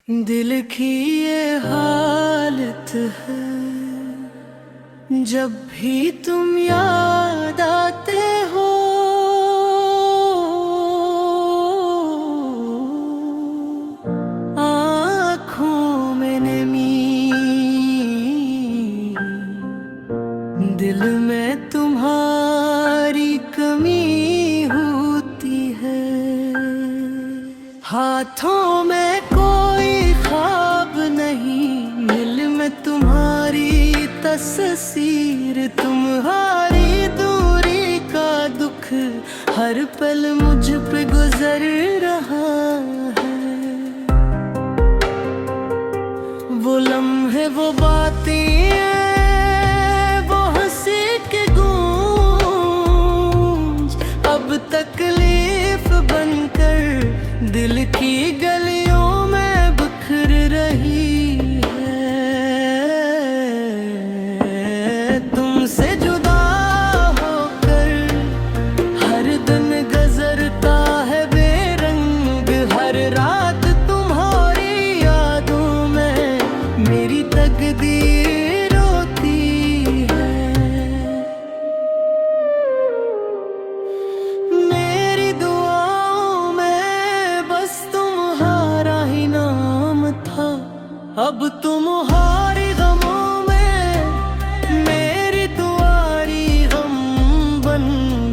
दिल की ये हालत है, जब भी तुम याद आते हो आँखों में नमी, दिल में तुम्हारी कमी होती है। हाथों में कोई ख्वाब नहीं, दिल में तुम्हारी तस्वीर, तुम्हारी दूरी का दुख हर पल मुझ पे गुजर रहा है। वो लम्हे, वो बातें, वो हंसी की गूंज अब तकलीफ बनकर दिल की गलियों में बिखर रही है। तुमसे जुदा होकर हर दिन गुजरता है बेरंग, हर रात तुम्हारी यादों में मेरी तकदीर रोती है। मेरी दुआओं में बस तुम्हारा ही नाम था, अब तुम्हारे गमों में मेरी तुम्हारी गम बन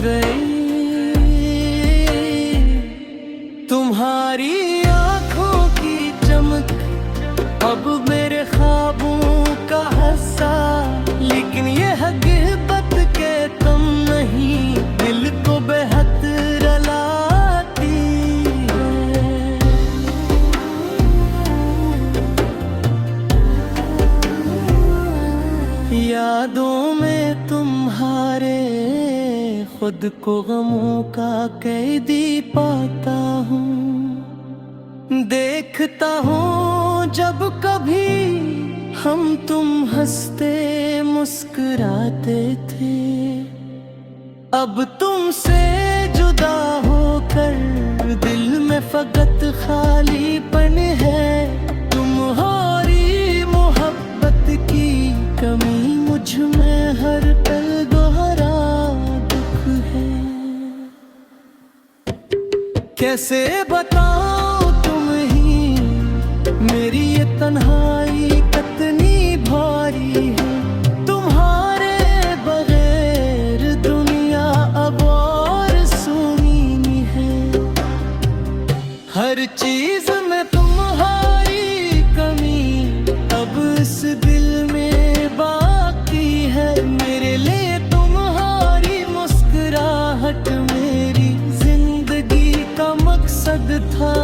गई। तुम्हारी आंखों की चमक अब मेरे ख्वाबों का हिस्सा, लेकिन ये हकीकत के तुम नहीं, दिल को बेहद रुलाती है। यादों में तुम्हारे खुद को गमों का कैदी पाता हूँ, देखता हूँ जब कभी हम तुम हंसते मुस्कुराते थे। अब तुमसे जुदा होकर दिल में फकत खालीपन है। तुम्हारी मोहब्बत की कमी मुझ में हर पल दोहरा दुख है। कैसे बताऊं तुम ही मेरी ये तन्हाई कितनी भारी है। तुम्हारे बगैर दुनिया अब और सुनी है। हर चीज में तुम्हारी कमी अब इस दिल में बाकी है। मेरे लिए तुम्हारी मुस्कुराहट मेरी जिंदगी का मकसद था।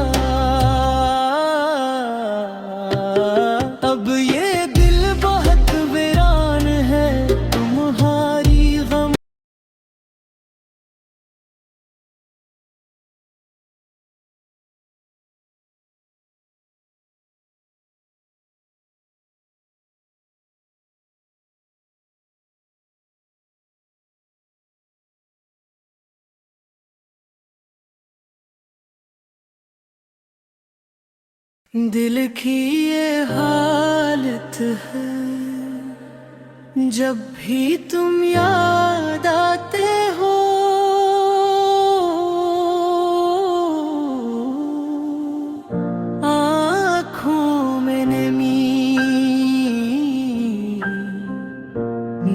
अब ये दिल बहुत वीरान है, तुम्हारी गम। दिल की ये हालत है, जब भी तुम याद आते हो आँखों में नमी,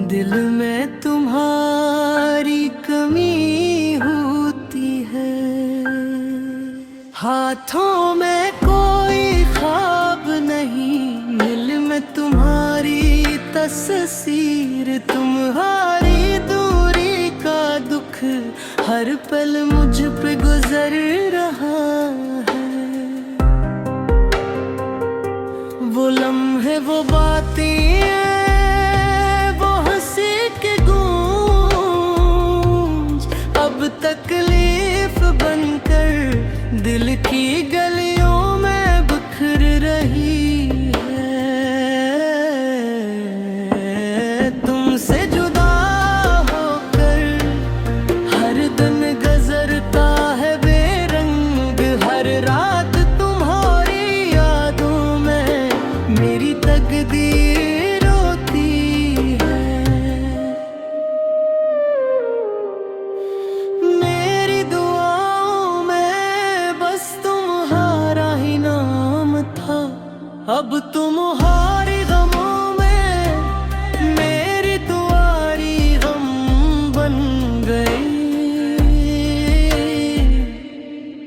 दिल में तुम्हारी कमी होती है। हाथों में कोई ख्वाब नहीं, दिल में तुम्हारी तस्वीर, तुम्हारी दूरी का दुख हर पल मुझ पे गुजर रहा है। वो लम्हे, वो बातें, वो हंसी की गूंज अब तकलीफ बनकर दिल की गलियों में बिखर रही है। तुमसे जुदा होकर हर दिन गुजरता है बेरंग, हर रात तुम्हारी यादों अब तुम्हारी गमों में मेरी दुआरी गम बन गई।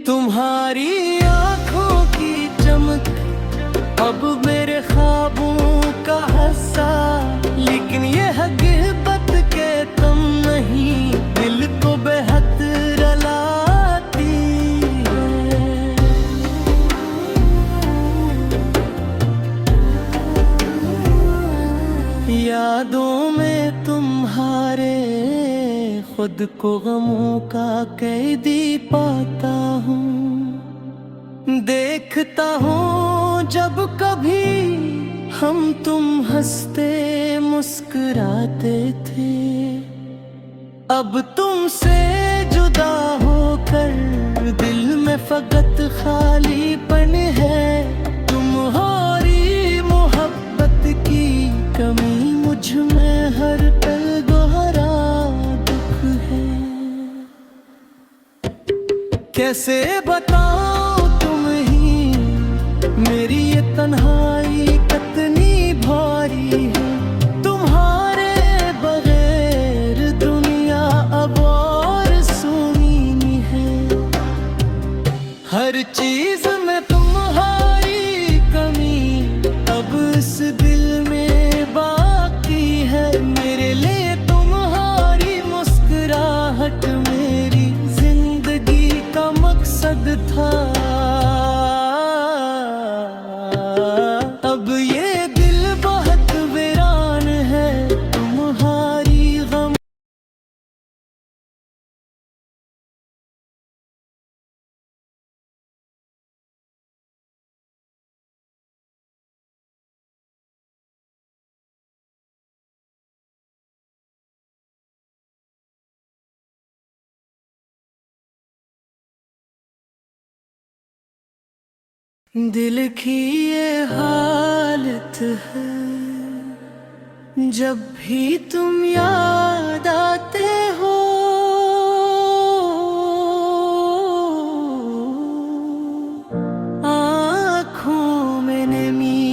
तुम्हारी आंखों की चमक अब मेरे ख्वाबों का हिस्सा, लेकिन ये हकीकत के तुम नहीं, दिल को बेहद रुलाती है। यादों में तुम्हारे खुद को गमों का कैदी पाता हूँ। देखता हूँ जब कभी हम तुम हंसते मुस्कुराते थे। अब तुमसे जुदा होकर दिल में फकत खालीपन है। तुम्हारी मोहब्बत की कमी मुझ में हर पल गहरा दुख है। कैसे बताऊं तुम ही मेरी ये तन्हाई कितनी भारी है। तुम्हारे बगैर दुनिया अब और सुनी है। हर चीज में तुम्हारी कमी अब इस दिल में बाकी है। मेरे लिए तुम्हारी मुस्कुराहट मेरी जिंदगी का मकसद था। अब ये दिल बहुत वीरान है, तुम्हारी गम। दिल की ये हालत है, जब भी तुम याद आते हो। आँखों में नमी,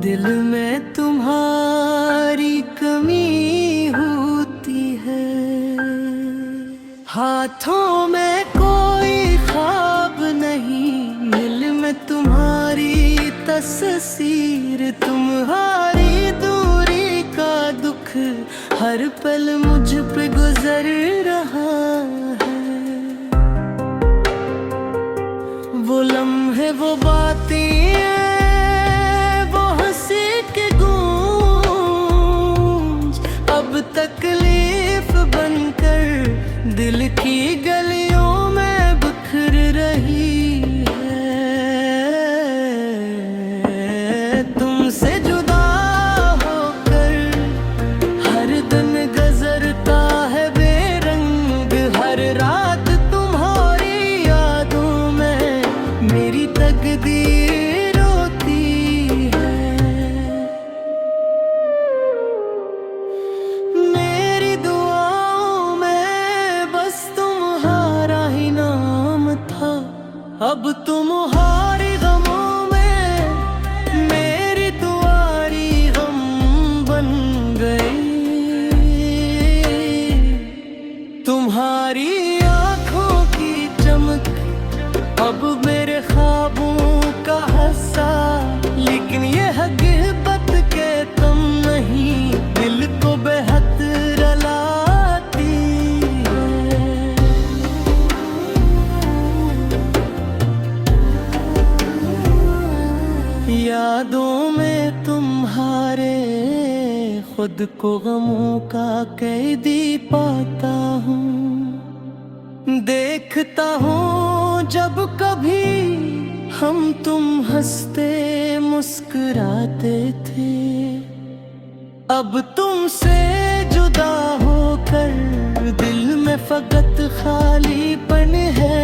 दिल में तुम्हारी कमी होती है। हाथों में कोई ख्वाब नहीं, दिल में तुम्हारी तस्वीर। तुम्हारी दूरी का दुख हर पल मुझ पे गुजर रहा है। वो लम्हे, वो बातें, वो हंसी के गूंज अब तकलीफ बनकर दिल की गलियों में बिखर रही है। तुमसे जुदा होकर हर दिन गुजरता है बेरंग। हर रात तुम्हारी यादों में मेरी तकदीर रोती है। मेरी दुआओं में बस तुम्हारा ही नाम था। अब तुम्हारी गमों में मेरी दुआरी गम बन गई। तुम्हारी आंखों की चमक अब मेरे ख्वाबों का हिस्सा, लेकिन ये हकीकत के तुम नहीं, दिल को बेहद रुलाती है। यादों में तुम्हारे खुद को गमों का कैदी पाता हूँ। देखता हूँ जब कभी हम तुम हंसते मुस्कुराते थे। अब तुमसे जुदा होकर दिल में फकत खालीपन है।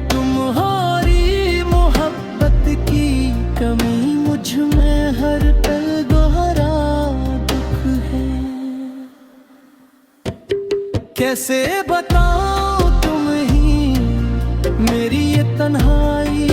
तुम्हारी मोहब्बत की कमी मुझ में हर पल गहरा दुख है। कैसे बताऊं तुम ही मेरी ये तन्हाई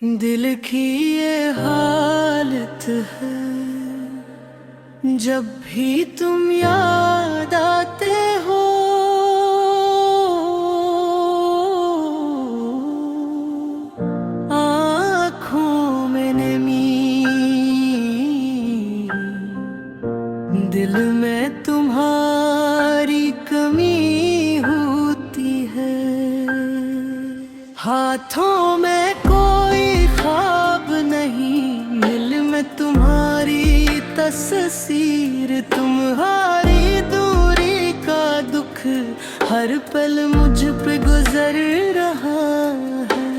दिल की ये हालत है, जब भी तुम याद आते हो, आँखों में नमी, दिल में तुम्हारी कमी होती है। हाथों में कोई ख्वाब नहीं, दिल में तुम्हारी तस्वीर, तुम्हारी दूरी का दुख हर पल मुझ पे गुजर रहा है।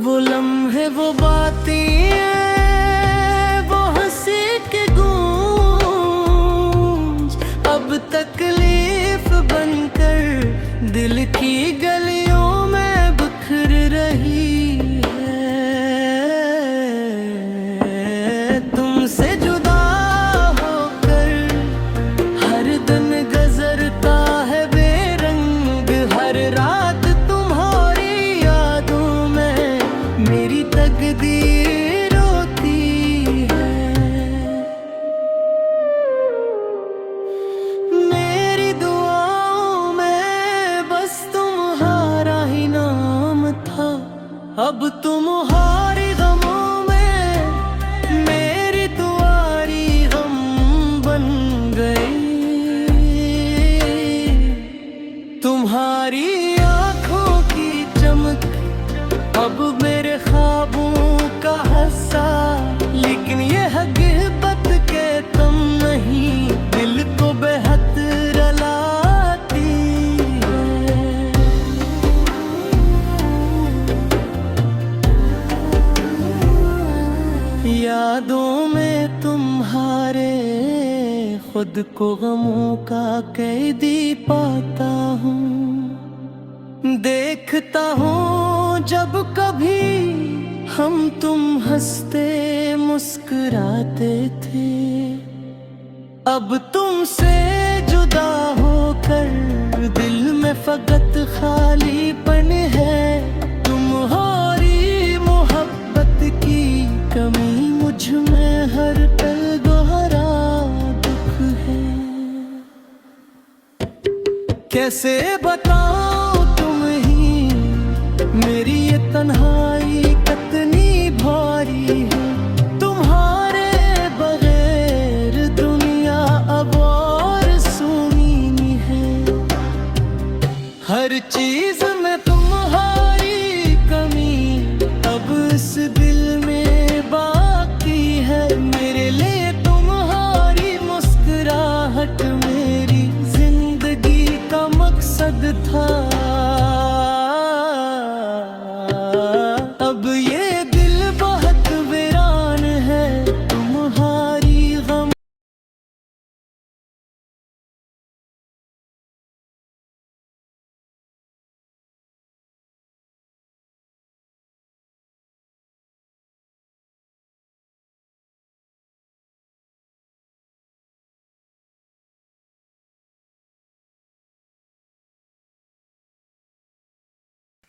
वो लम्हे, वो बातें, वो हंसी के गूंज, अब तकलीफ बनकर दिल की गलियों में बिखर रही है। तुमसे जुदा होकर हर दिन गुजरता है बेरंग, हर रात तुम्हारी यादों में मेरी तकदीर रोती है। मेरी दुआओं में बस तुम्हारा ही नाम था, अब तुम्हारे गमों में मेरी दुआरी गम बन गई। तुम्हारी आँखों की चमक अब मेरे ख्वाबों का हिस्सा, लेकिन ये हकीकत के तुम नहीं, दिल को बेहद रुलाती है। यादों में तुम्हारे खुद को गमों का कैदी पाता हूँ, देखता हूँ जब कभी हम तुम हंसते मुस्कुराते थे। अब तुमसे जुदा होकर दिल में फकत खालीपन है। तुम्हारी मोहब्बत की कमी मुझ में हर पल गहरा दुख है। कैसे बताऊं तुम ही मेरी ये तन्हाई कितनी भारी है। तुम्हारे बगैर दुनिया अब और सुनी है। हर चीज में तुम्हारी कमी अब इस दिल में बाकी है। मेरे लिए तुम्हारी मुस्कुराहट मेरी जिंदगी का मकसद था। अब ये दिल बहुत वीरान है, तुम्हारी गम।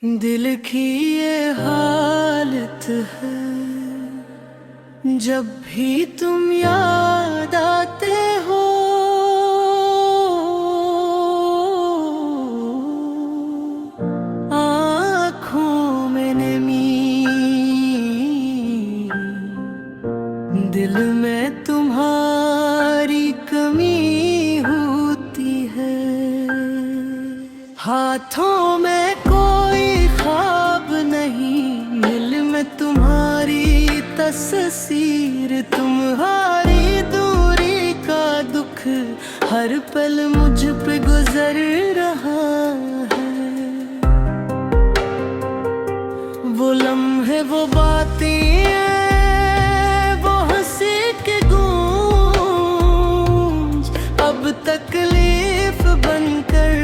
दिल की ये हालत है, जब भी तुम याद आते हो, आँखों में नमी, दिल में तुम्हारी कमी होती है। हाथों में कोई ख्वाब नहीं, दिल में तुम्हारी तस्वीर, तुम्हारी दूरी का दुख हर पल मुझ पे गुजर रहा है। वो लम्हे, वो बातें, वो हंसी के गूंज, अब तकलीफ बनकर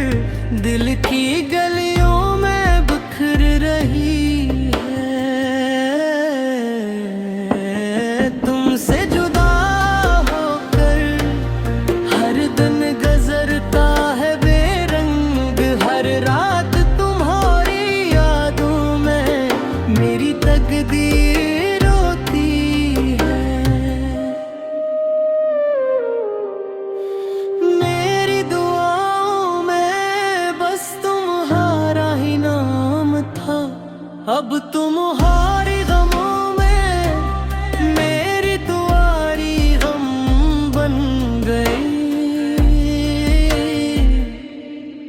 दिल की गलियों में बिखर रही है। तुमसे जुदा होकर हर दिन गुजरता है बेरंग, हर रात तुम्हारी यादों तकदीर रोती है। मेरी दुआओं में बस तुम्हारा ही नाम था, अब तुम्हारे गमों में मेरी दुआरी गम बन गई।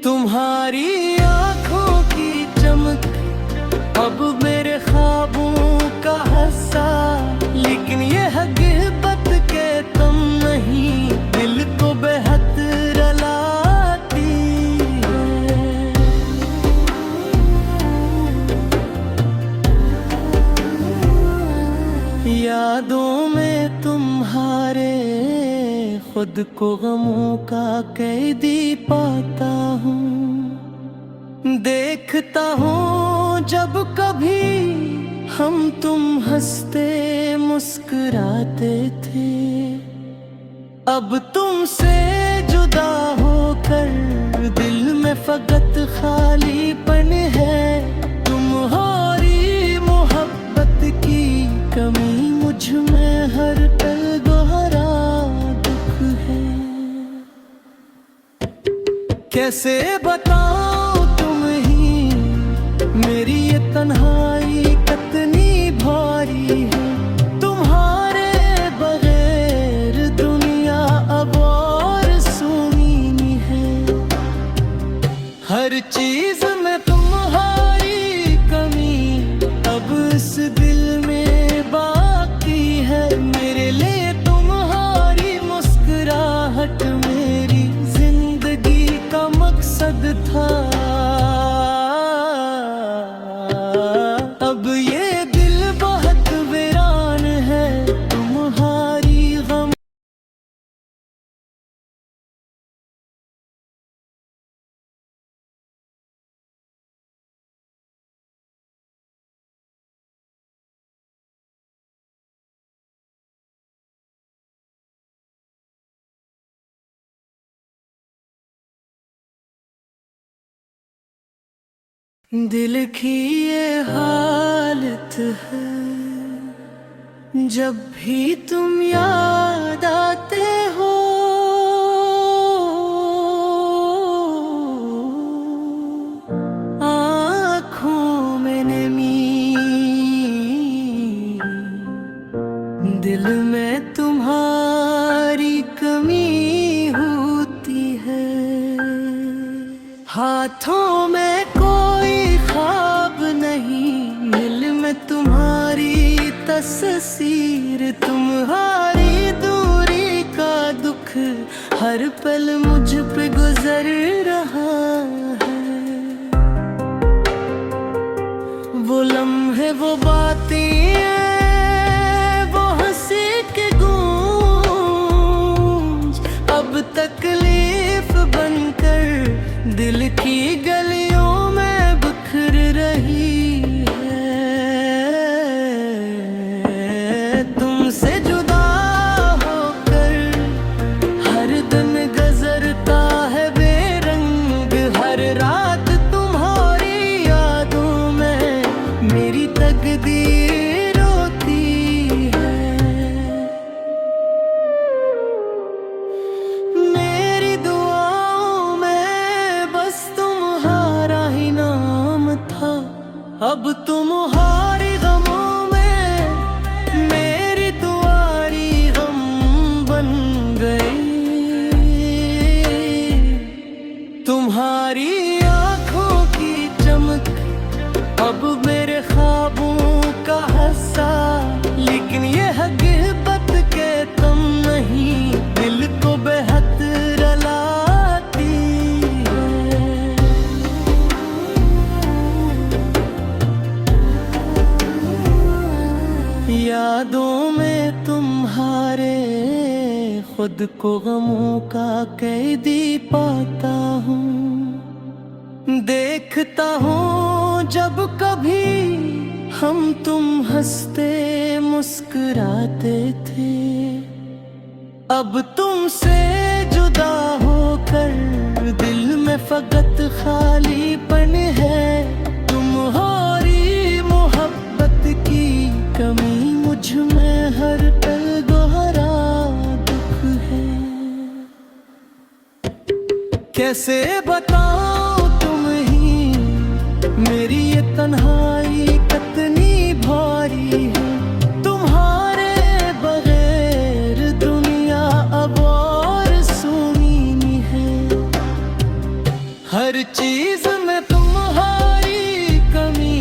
तुम्हारी आंखों की चमक अब मेरे ख्वाबों का हिस्सा, लेकिन ये हकीकत के तुम नहीं, दिल को बेहद रुलाती है। यादों में तुम्हारे खुद को गमों का कैदी पाता हूँ। देखता हूँ जब कभी हम तुम हंसते मुस्कुराते थे, अब तुमसे जुदा होकर दिल में फकत खालीपन है। तुम्हारी मोहब्बत की कमी मुझ में हर पल गहरा दुख है। कैसे बताऊं तुम ही मेरी ये तन्हाई कितनी भारी है। तुम्हारे बगैर दुनिया अब और सुनी है। हर चीज में तुम्हारी कमी अब इस दिल में बाकी है। मेरे लिए तुम्हारी मुस्कुराहट मेरी जिंदगी का मकसद था। अब ये दिल बहुत वीरान है, तुम्हारी गम। दिल की ये हालत है, जब भी तुम याद आते हो आँखों में नमी, दिल में तुम्हारी कमी होती है। हाथों में कोई ख्वाब नहीं, दिल में तुम्हारी तस्वीर। तुम्हारी दूरी का दुख हर पल मुझ पे गुजर रहा है। वो लम्हे वो बातें वो हंसी के गूंज अब तकलीफ बनकर दिल की गलियों में बिखर रही है। तुमसे जुदा होकर हर दिन गुजरता है बेरंग। हर रात तुम्हारी यादों में मेरी तकदीर रोती है। मेरी दुआओं में बस तुम्हारा ही नाम था, अब तुम्हारे गमों में मेरी दुआरी गम बन गई। तुम्हारी आंखों की चमक अब मेरे ख्वाबों का हिस्सा, लेकिन ये हकीकत के तुम नहीं, दिल को बेहद रुलाती है। यादों में तुम्हारे खुद को गमों का कैदी पाता हूँ। देखता हूँ जब कभी हम तुम हंसते मुस्कुराते थे, अब तुमसे जुदा होकर दिल में फकत खालीपन है। तुम्हारी मोहब्बत कमी, मुझ में हर पल गहरा दुख है। कैसे बताऊं तुम ही मेरी ये तन्हाई कितनी भारी है। तुम्हारे बगैर दुनिया अब और सूनी है। हर चीज में तुम्हारी कमी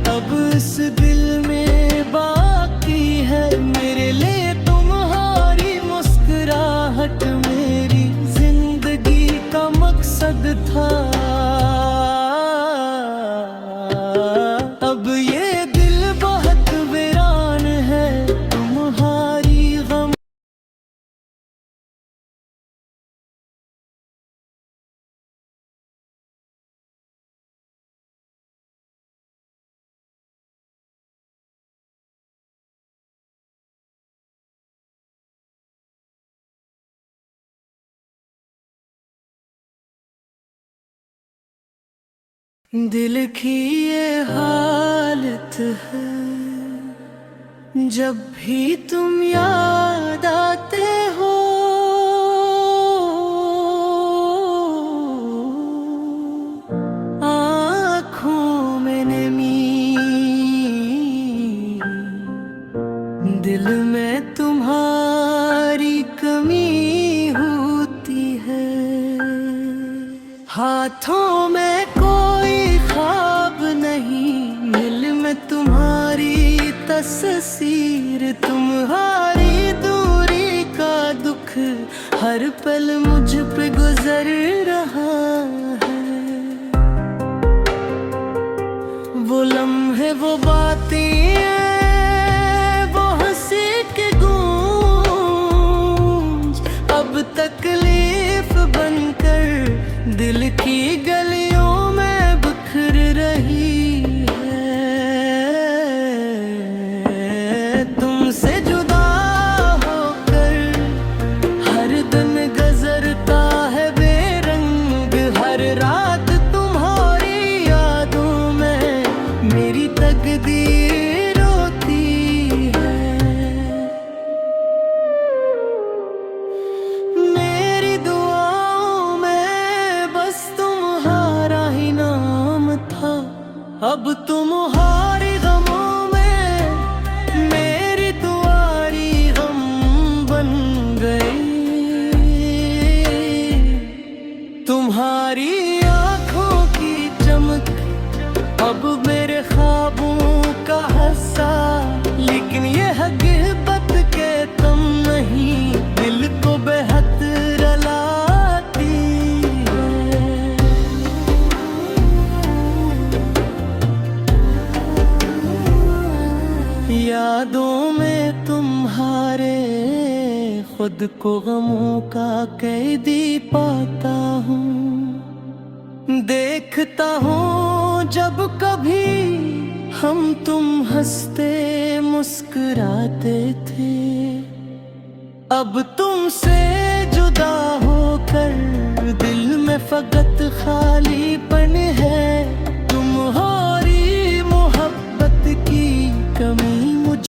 अब इस दिल में बाकी है। मेरे लिए तुम्हारी मुस्कुराहट मेरी जिंदगी का मकसद था। अब ये दिल बहुत वीरान है, तुम्हारी गम। दिल की ये हालत है, जब भी तुम याद आते हो। आँखों में नमी, दिल में तुम्हारी कमी होती है। हाथों में कोई ख्वाब नहीं, दिल में तुम्हारी तस्वीर। तुम्हारी दूरी का दुख हर पल मुझ पे गुजर रहा है। वो लम्हे, वो बातें, वो हंसी के गूंज अब तकलीफ बनकर दिल की गलियों में बिखर रही है। तुमसे जुदा होकर हर दिन गुजरता है बेरंग। हर रात तुम्हारी यादों में मेरी तकदीर रोती है। मेरी दुआओं में बस तुम्हारा ही नाम था। अब तुम्हारी गमों में मेरी दुआरी गम बन गई। तुम्हारी आँखों की चमक अब मेरे ख्वाबों का हिस्सा। लेकिन ये हकीकत के तुम नहीं, दिल को बेहद रुलाती है। यादों में तुम्हारे खुद को गमों का कैदी पाता हूँ। देखता हूँ जब कभी हम तुम हंसते मुस्कुराते थे। अब तुमसे जुदा होकर दिल में फकत खालीपन है।